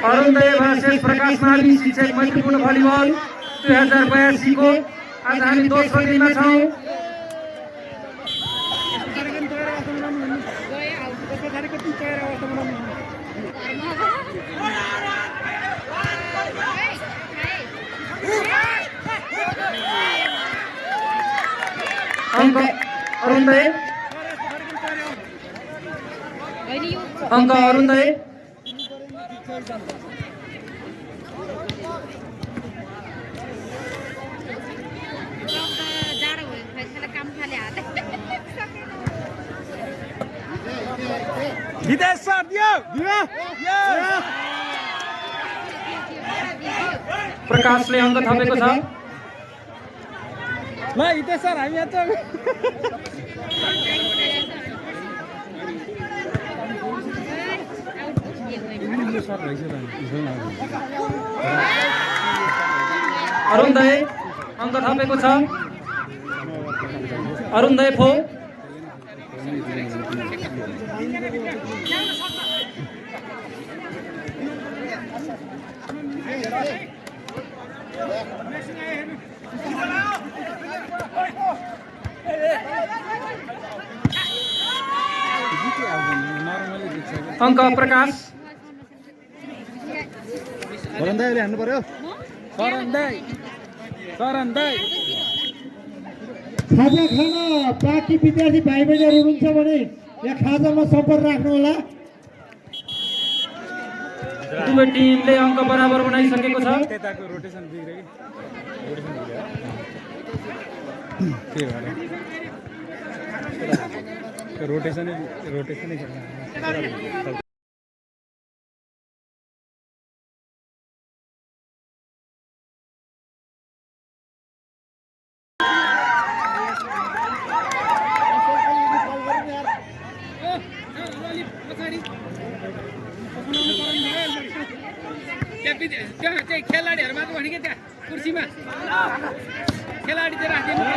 Arunoday versus प्रकाश मावि शिक्षक मैत्रीपूर्ण भलिबल 2082 को आज हामी दोस्रो दिनमा छौं। अंक अरुणोदय प्रकाशले अंक थपेको छ। ल हितेश सर हामी यहाँ अरुणोदय अंक थपेको छ। अरुणोदय फो अंक प्रकाश सरन्दायले हान्नु पर्यो। सरन्दाय खाजा खान बाँकी विद्यार्थी भाइ बहिनीहरू हुनुहुन्छ भने यहाँ खाजामा सम्पर्क राख्नु होला। दुवै टिमले अंक बराबर बनाइसकेको छ। त्यताको रोटेसन बिग्रे के भयो रोटेसनै त्यहाँ खेलाडीहरुमा त भनेको त्यहाँ कुर्सीमा खेलाडी चाहिँ राखिदिनु।